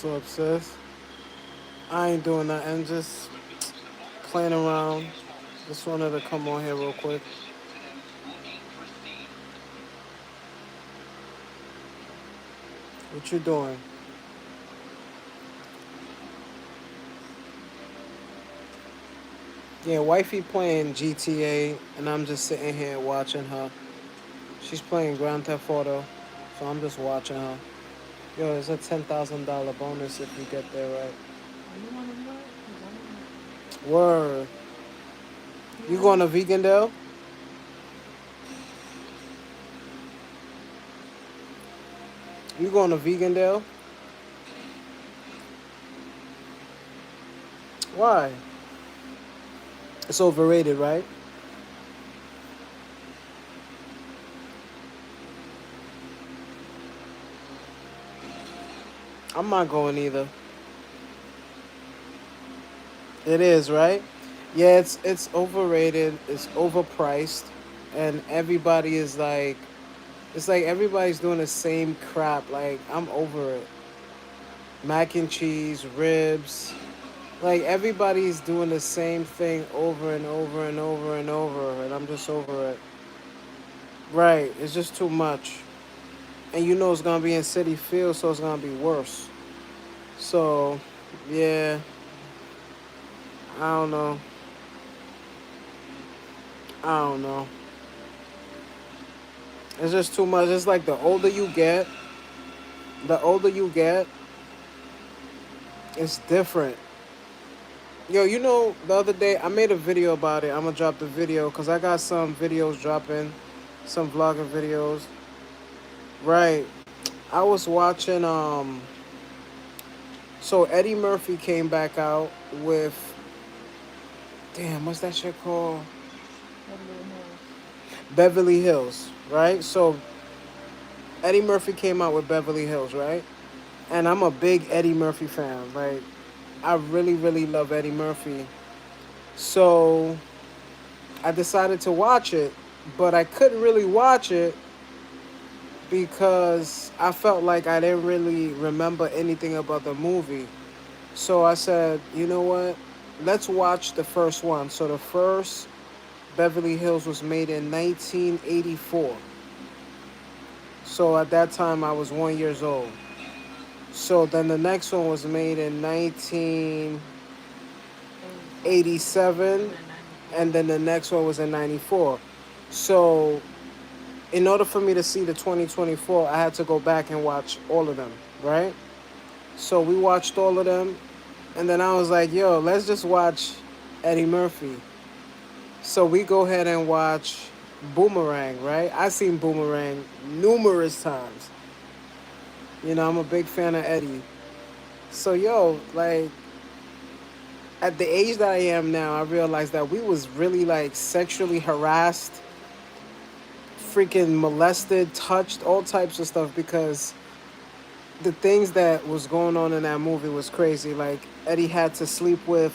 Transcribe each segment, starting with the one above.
What's up, sis? I ain't doing nothing, just playing around. Just wanted to come on here real quick. What you doing? Yeah, wifey playing GTA, and I'm just sitting here watching her. She's playing Grand Theft Auto, so I'm just watching her. Yo, it's a $10,000 bonus if you get there right. You want to do it? Because I'm not. Word. You Yeah. going to Vegandale? You going to Vegandale? Why? It's overrated, right? I'm not going either. It is, right? Yeah, it's overrated. It's overpriced, and everybody is like, it's like everybody's doing the same crap. Like I'm over it. Mac and cheese, ribs. Like everybody's doing the same thing over and over and over and over, and I'm just over it. Right? It's just too much, and you know it's gonna be in City Field, so it's gonna be worse. So, yeah, I don't know. I don't know. It's just too much. It's like the older you get, it's different. Yo, you know, the other day I made a video about it. I'm gonna drop the video because I got some videos dropping, some vlogging videos. Right. I was watching. So Eddie Murphy came back out with. Damn, what's that shit called? Beverly Hills. Beverly Hills. Right. So Eddie Murphy came out with Beverly Hills. Right. And I'm a big Eddie Murphy fan. Like, I really, really love Eddie Murphy. So I decided to watch it, but I couldn't really watch it because I felt like I didn't really remember anything about the movie. So I said, you know what? Let's watch the first one. So the first Beverly Hills was made in 1984. So at that time I was 1 years old. So then the next one was made in 87. 1987, And then 94. and then the next one was in 94. So in order for me to see the 2024, I had to go back and watch all of them, right? So we watched all of them, and then I was like, yo, let's just watch Eddie Murphy. So we go ahead and watch Boomerang, right? I've seen Boomerang numerous times. You know, I'm a big fan of Eddie. So yo, like at the age that I am now, I realized that we was really like sexually harassed, freaking molested, touched, all types of stuff because the things that was going on in that movie was crazy. Like Eddie had to sleep with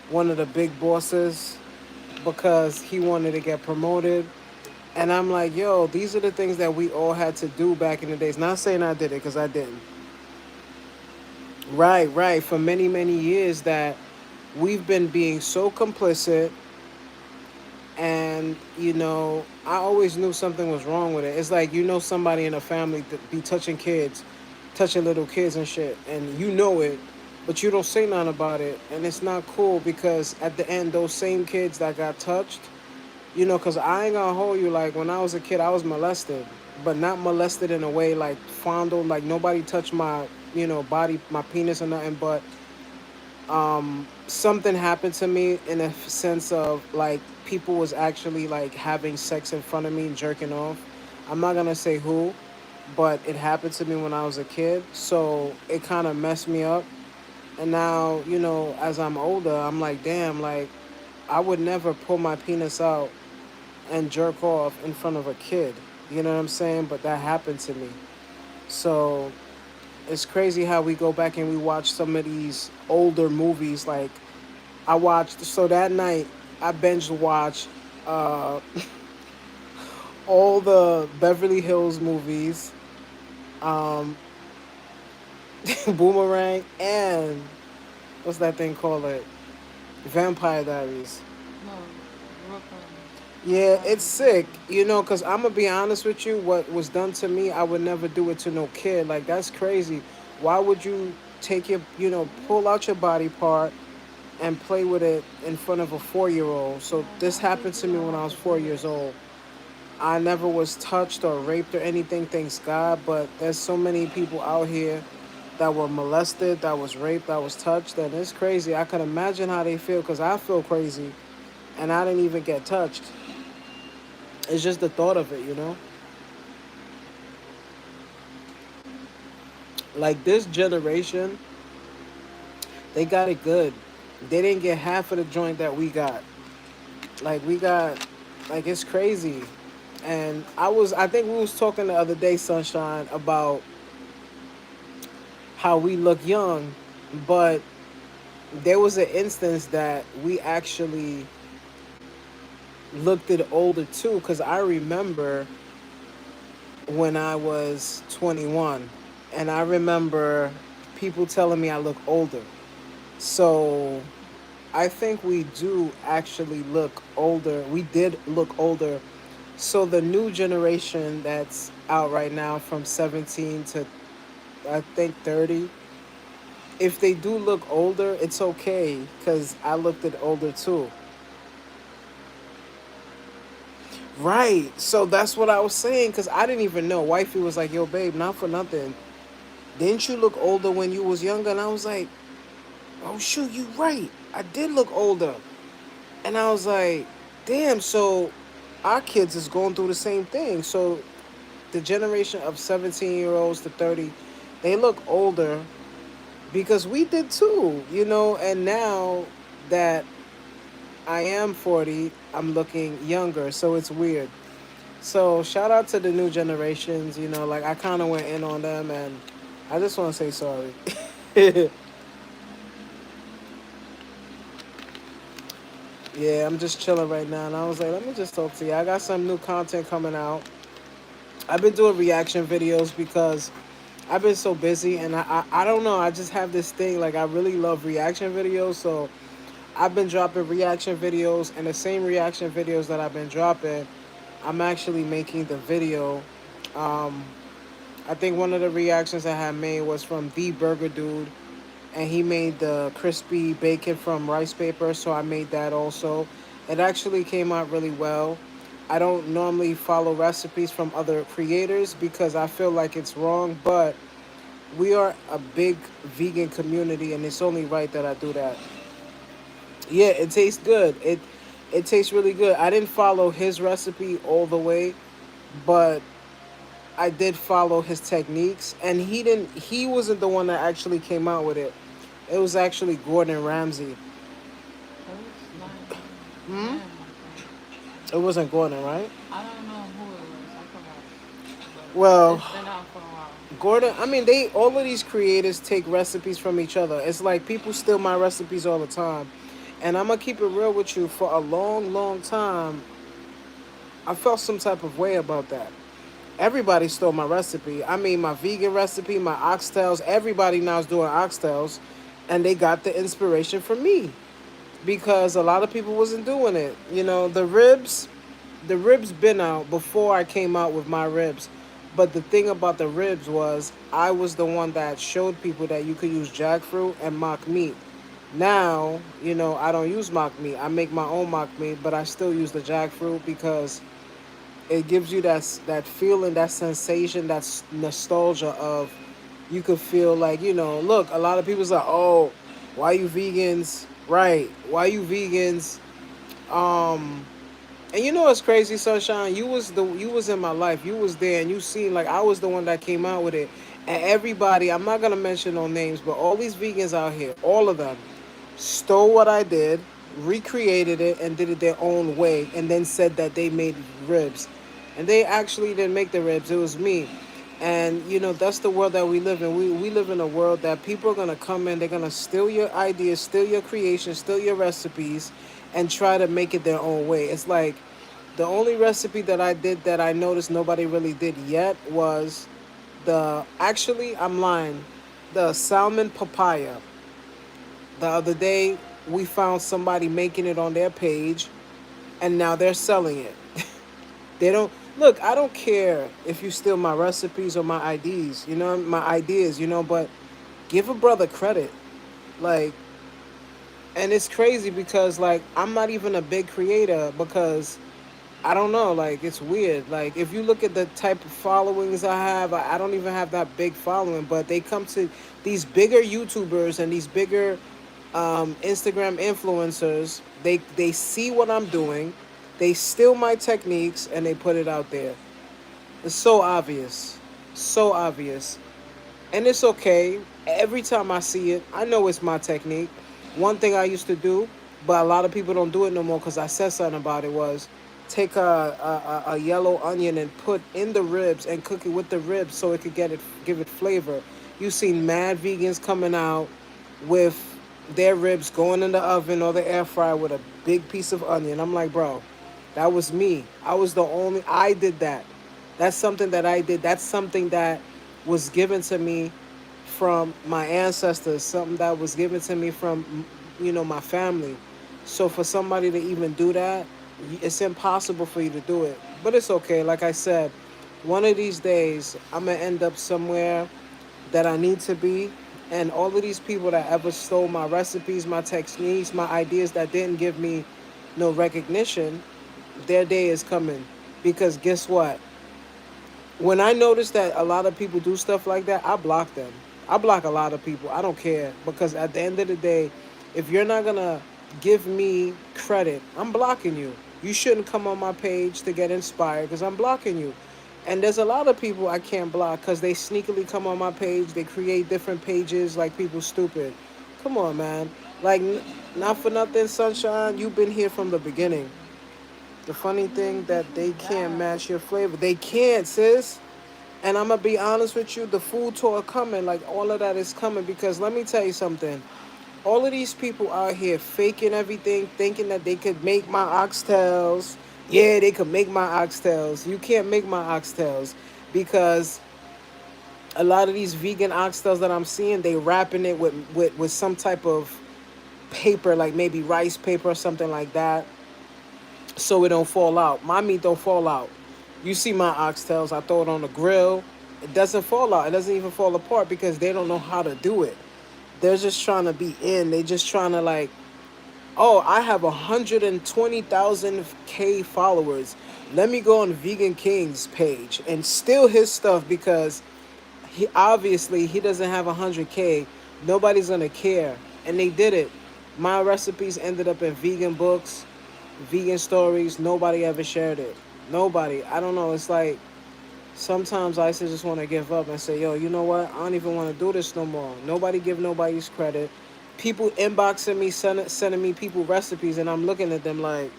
one of the big bosses because he wanted to get promoted. And I'm like, yo, these are the things that we all had to do back in the days. Not saying I did it because I didn't. Right, right. For many, many years that we've been being so complicit, and I always knew something was wrong with it. It's like somebody in a family that be touching kids, touching little kids and shit, and you know it, but you don't say nothing about it, and it's not cool because at the end, those same kids that got touched, because I ain't gonna hold you, like when I was a kid, I was molested, but not molested in a way like fondled, like nobody touched my body, my penis or nothing, but something happened to me in a sense of like people was actually like having sex in front of me and jerking off. I'm not gonna say who, but it happened to me when I was a kid, so it kind of messed me up. And now as I'm older, I'm like, damn, like I would never pull my penis out and jerk off in front of a kid. You know what I'm saying? But that happened to me. So it's crazy how we go back and we watch some of these older movies. Like I watched, so that night I binge watched uh, all the Beverly Hills movies. Um, Boomerang, and what's that thing called? It Vampire Diaries. No, Brooklyn Yeah, it's Diaries. sick, because I'm gonna be honest with you. What was done to me, I would never do it to no kid. Like, that's crazy. Why would you take pull out your body part and play with it in front of a 4 year old? So, Yeah, this some happened kids to you me don't when I have was to four do years that. old. I never was touched or raped or anything, thanks God, but there's so many people out here that were molested, that was raped, that was touched, and it's crazy. I can imagine how they feel because I feel crazy and I didn't even get touched. It's just the thought of it. Like, this generation, they got it good. They didn't get half of the joint that we got. Like, we got, like, it's crazy. And I think we was talking the other day, Sunshine, about how we look young, but there was an instance that we actually looked at older too, because I remember when I was 21, and I remember people telling me I look older. So I think we do actually look older. We did look older. So the new generation that's out right now, from 17 to I think 30, if they do look older, it's okay because I looked at older too. Right. So that's what I was saying because I didn't even know. Wifey was like, "Yo, babe, not for nothing. Didn't you look older when you was younger?" And I was like, "Oh shoot, you right. I did look older." And I was like, "Damn." So our kids is going through the same thing. So the generation of 17-year-olds to 30, they look older because we did too. And now that I am 40, I'm looking younger. So it's weird. So shout out to the new generations. Like, I kind of went in on them, and I just want to say sorry. Yeah, I'm just chilling right now, and I was like, let me just talk to you. I got some new content coming out. I've been doing reaction videos because I've been so busy, and I don't know. I just have this thing, like, I really love reaction videos, so I've been dropping reaction videos, and the same reaction videos that I've been dropping, I'm actually making the video. Um, I think one of the reactions I had made was from the Burger Dude, and he made the crispy bacon from rice paper, so I made that also. It actually came out really well. I don't normally follow recipes from other creators because I feel like it's wrong, but we are a big vegan community, and it's only right that I do that. Yeah, it tastes good. It tastes really good. I didn't follow his recipe all the way, but I did follow his techniques, and he wasn't the one that actually came out with it. It was actually Gordon Ramsay. It was like Hmm? him, I think. It wasn't Gordon, right? I don't know who it was. I forgot. But Well, it's been out for a while. Gordon, I mean, they all of these creators take recipes from each other. It's like people steal my recipes all the time. And I'm gonna keep it real with you. For a long, long time, I felt some type of way about that. Everybody stole my recipe. I mean, my vegan recipe, my oxtails. Everybody now is doing oxtails, and they got the inspiration from me because a lot of people wasn't doing it. The ribs been out before I came out with my ribs. But the thing about the ribs was I was the one that showed people that you could use jackfruit and mock meat. Now, I don't use mock meat. I make my own mock meat, but I still use the jackfruit because it gives you that feeling, that sensation, that nostalgia of you could feel like, look, a lot of people's like, oh, why you vegans? Right. Why you vegans? Um and it's crazy, Sunshine. You was in my life. You was there, and you seen, like, I was the one that came out with it. And everybody, I'm not gonna mention no names, but all these vegans out here, all of them, stole what I did, recreated it, and did it their own way, and then said that they made ribs. And they actually didn't make the ribs. It was me. And that's the world that we live in. We live in a world that people are gonna come in. They're gonna steal your ideas, steal your creations, steal your recipes, and try to make it their own way. It's like the only recipe that I did that I noticed nobody really did yet was the. Actually, I'm lying. the salmon papaya. The other day, we found somebody making it on their page, and now they're selling it. They don't look. I don't care if you steal my recipes or my IDs. My ideas. But give a brother credit. Like, and it's crazy because like I'm not even a big creator because I don't know, like it's weird. Like if you look at the type of followings I have, I don't even have that big following, but they come to these bigger YouTubers and these bigger Instagram influencers. They see what I'm doing, they steal my techniques and they put it out there. It's so obvious, so obvious. And it's okay. Every time I see it, I know it's my technique. One thing I used to do, but a lot of people don't do it no more because I said something about it, was take a yellow onion and put in the ribs and cook it with the ribs so it could give it flavor. You've seen mad vegans coming out with their ribs going in the oven or the air fryer with a big piece of onion. I'm like, bro, that was me. I did that. That's something that I did. That's something that was given to me from my ancestors, something that was given to me from, my family. So for somebody to even do that, it's impossible for you to do it. But it's okay. Like I said, one of these days, I'm going to end up somewhere that I need to be. And all of these people that ever stole my recipes, my techniques, my ideas that didn't give me no recognition, their day is coming. Because guess what? When I notice that a lot of people do stuff like that, I block them. I block a lot of people. I don't care because at the end of the day, if you're not gonna give me credit, I'm blocking you. You shouldn't come on my page to get inspired because I'm blocking you. And there's a lot of people I can't block because they sneakily come on my page. They create different pages like people stupid. Come on, man. Like, not for nothing, Sunshine. You've been here from the beginning. The funny thing that they can't Yeah. match your flavor. They can't, sis. And I'm gonna be honest with you, the food tour coming, like all of that is coming because let me tell you something. All of these people out here faking everything, thinking that they could make my oxtails. Yeah, they could make my oxtails. You can't make my oxtails because a lot of these vegan oxtails that I'm seeing, they wrapping it with some type of paper, like maybe rice paper or something like that, so it don't fall out. My meat don't fall out. You see my oxtails, I throw it on the grill. It doesn't fall out. It doesn't even fall apart because they don't know how to do it. They're just trying to be in. They just trying to like, oh, I have 120,000 K followers. Let me go on Vegan King's page and steal his stuff because he doesn't have 100K. Nobody's gonna care, and they did it. My recipes ended up in vegan books, vegan stories. Nobody ever shared it. Nobody. I don't know. It's like sometimes I just want to give up and say, yo, you know what? I don't even want to do this no more. Nobody give nobody's credit. People inboxing me, sending me people recipes, and I'm looking at them like,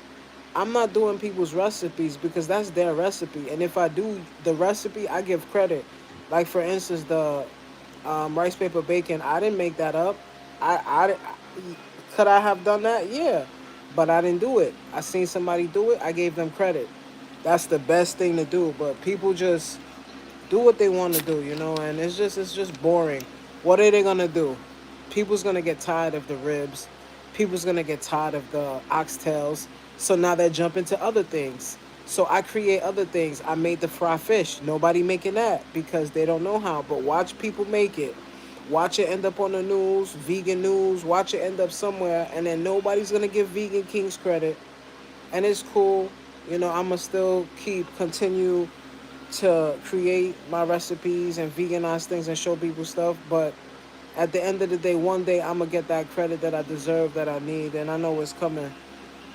I'm not doing people's recipes because that's their recipe. And if I do the recipe, I give credit. Like for instance, the rice paper bacon. I didn't make that up. I could I have done that? Yeah, but I didn't do it. I seen somebody do it. I gave them credit. That's the best thing to do. But people just do what they want to do, and it's just boring. What are they gonna do? People's gonna get tired of the ribs. People's gonna get tired of the oxtails. So now they're jumping to other things. So I create other things. I made the fry fish. Nobody making that because they don't know how. But watch people make it. Watch it end up on the news, vegan news. Watch it end up somewhere, and then nobody's gonna give Vegan Kings credit. And it's cool. I'ma still continue to create my recipes and veganize things and show people stuff. But at the end of the day, one day I'm gonna get that credit that I deserve, that I need, and I know it's coming.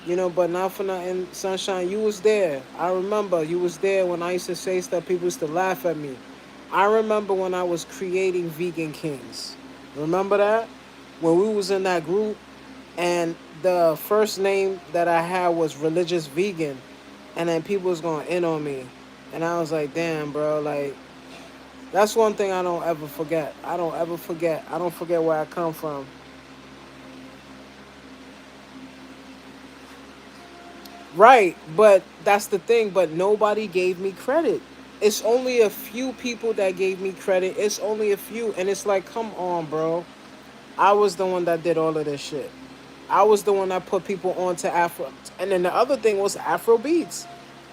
But not for nothing, Sunshine, you was there. I remember you was there when I used to say stuff. People used to laugh at me. I remember when I was creating Vegan Kings. Remember that? When we was in that group, and the first name that I had was Religious Vegan, and then people was going in on me, and I was like, damn, bro, like that's one thing I don't ever forget. I don't ever forget. I don't forget where I come from. Right, but that's the thing. But nobody gave me credit. It's only a few people that gave me credit. It's only a few, and it's like, come on, bro. I was the one that did all of this shit. I was the one that put people onto Afro. And then the other thing was Afro beats.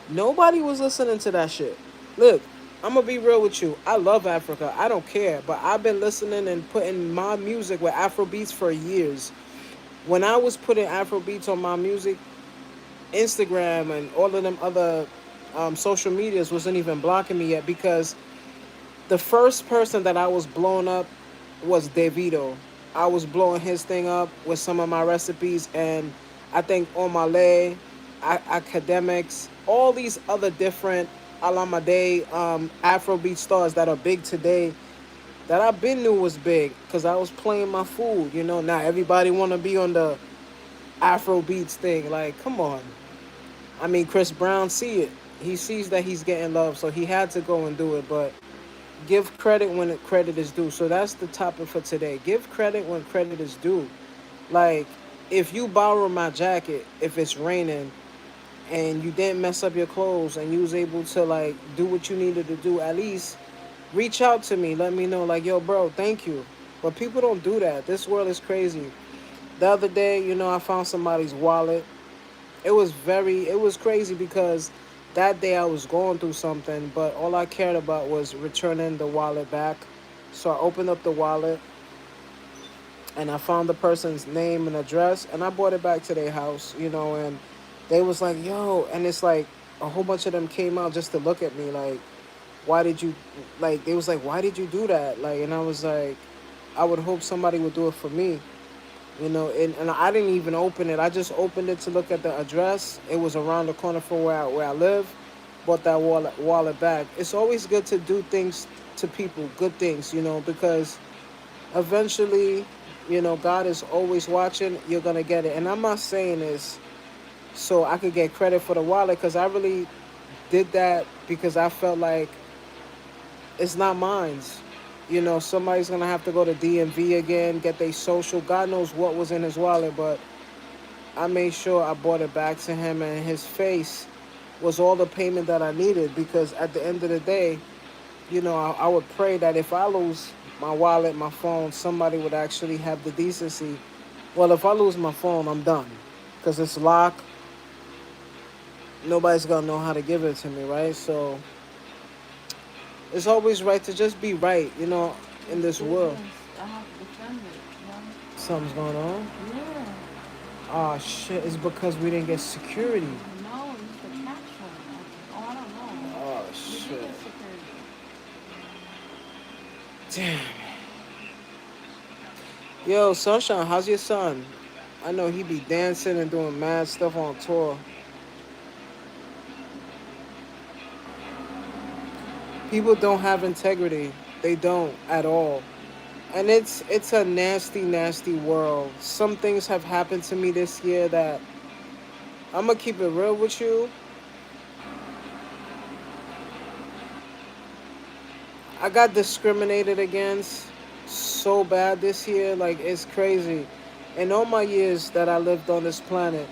Nobody was listening to that shit. Look, I'm gonna be real with you. I love Africa. I don't care, but I've been listening and putting my music with Afro beats for years. When I was putting Afro beats on my music, Instagram and all of them other social medias wasn't even blocking me yet because the first person that I was blowing up was Davido. I was blowing his thing up with some of my recipes, and I think Omale, Academics, all these other different Alamade Afrobeat stars that are big today that I've been knew was big because I was playing my food. You know, now everybody want to be on the Afrobeats thing. Like, come on. I mean, Chris Brown see it. He sees that he's getting love, so he had to go and do it. But give credit when credit is due. So that's the topic for today. Give credit when credit is due. Like, if you borrow my jacket, if it's raining, and you didn't mess up your clothes, and you was able to like do what you needed to do, at least reach out to me. Let me know, like, yo, bro, thank you. But people don't do that. This world is crazy. The other day, I found somebody's wallet. It was crazy because that day I was going through something, but all I cared about was returning the wallet back. So I opened up the wallet and I found the person's name and address, and I brought it back to their house, and they was like, yo, and it's like a whole bunch of them came out just to look at me like, why did you, like, they was like, why did you do that? Like, and I was like, I would hope somebody would do it for me. And I didn't even open it. I just opened it to look at the address. It was around the corner from where I live. Bought that wallet back. It's always good to do things to people, good things, because eventually, God is always watching. You're gonna get it. And I'm not saying this so I could get credit for the wallet, because I really did that because I felt like it's not mine's. Somebody's gonna have to go to DMV again, get their social. God knows what was in his wallet, but I made sure I brought it back to him, and his face was all the payment that I needed. Because at the end of the day, I would pray that if I lose my wallet, my phone, somebody would actually have the decency. Well, if I lose my phone, I'm done, because it's locked. Nobody's gonna know how to give it to me, right? So it's always right to just be right, in It's this world. business. I have to defend it, Something's going on. Yeah. Oh shit! It's because we didn't get security. No, it's the caption, I think. Oh, I don't know. Oh We did shit! get security. Damn. Yo, Sunshine, how's your son? I know he be dancing and doing mad stuff on tour. People don't have integrity. They don't at all. And it's a nasty, nasty world. Some things have happened to me this year that I'm gonna keep it real with you. I got discriminated against so bad this year, like it's crazy. In all my years that I lived on this planet,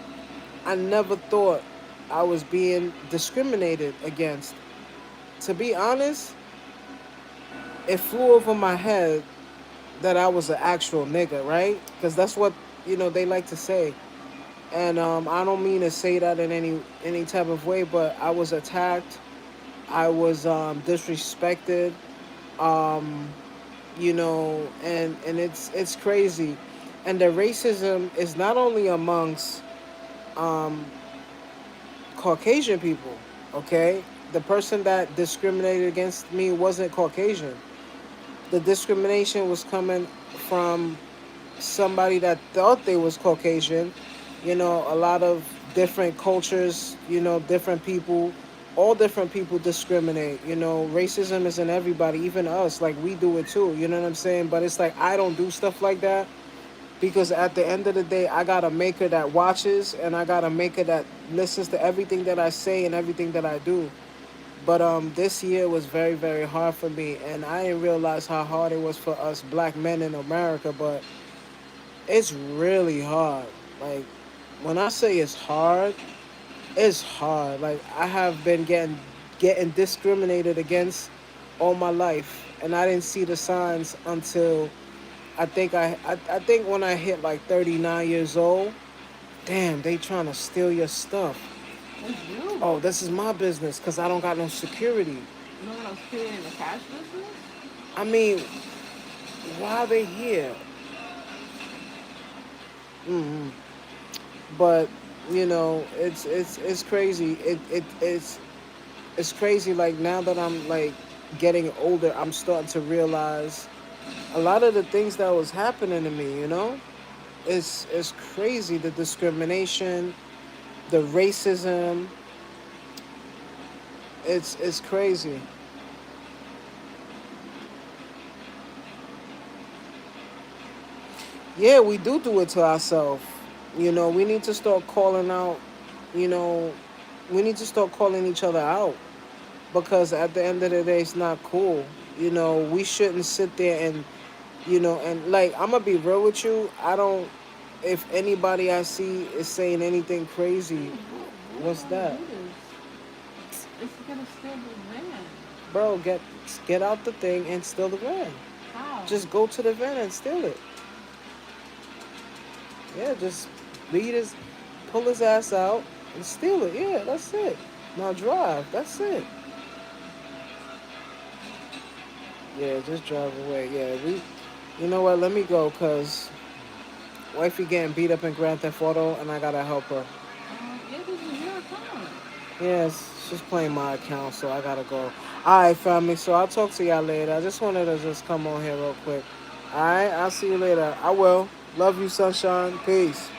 I never thought I was being discriminated against. To be honest, it flew over my head that I was an actual nigga, right? Because that's what they like to say. And I don't mean to say that in any type of way, but I was attacked. I was disrespected. Um, and it's crazy. And the racism is not only amongst um, Caucasian people. Okay, the person that discriminated against me wasn't Caucasian. The discrimination was coming from somebody that thought they was Caucasian. A lot of different cultures, different people, all different people discriminate. Racism is in everybody, even us. Like, we do it too. You know what I'm saying? But it's like, I don't do stuff like that because at the end of the day, I got a maker that watches, and I got a maker that listens to everything that I say and everything that I do. But this year was very, very hard for me, and I didn't realize how hard it was for us black men in America. But it's really hard. Like, when I say it's hard, like, I have been getting getting discriminated against all my life, and I didn't see the signs until I think when I hit like 39 years old. Damn, they trying to steal your stuff. That's you. Oh, this is my business because I don't got no security. You know what I'm saying? The cash business? I mean, why are they here? Hmm. But it's crazy. It's crazy. Like now that I'm like getting older, I'm starting to realize a lot of the things that was happening to me. It's crazy. The discrimination, the racism. It's crazy. Yeah, we do it to ourselves. We need to start calling out. You know, we need to start calling each other out because at the end of the day, it's not cool. We shouldn't sit there and and like I'm gonna be real with you. I don't. If anybody I see is saying anything crazy, Dude, who's what's trying to that, do this? It's gonna steal the van. bro? Get out the thing and steal the van. How? Just go to the van and steal it. Yeah, just lead his, pull his ass out and steal it. Yeah, that's it. Now drive. That's it. Yeah, just drive away. Yeah, You know what? Let me go, cause wifey getting beat up in Grand Theft Auto, and I gotta help her. Yeah, this is your account. Yes, she's playing my account, so I gotta go. All right, family. So I'll talk to y'all later. I just wanted to just come on here real quick. All right, I'll see you later. I will. Love you, sunshine. Peace.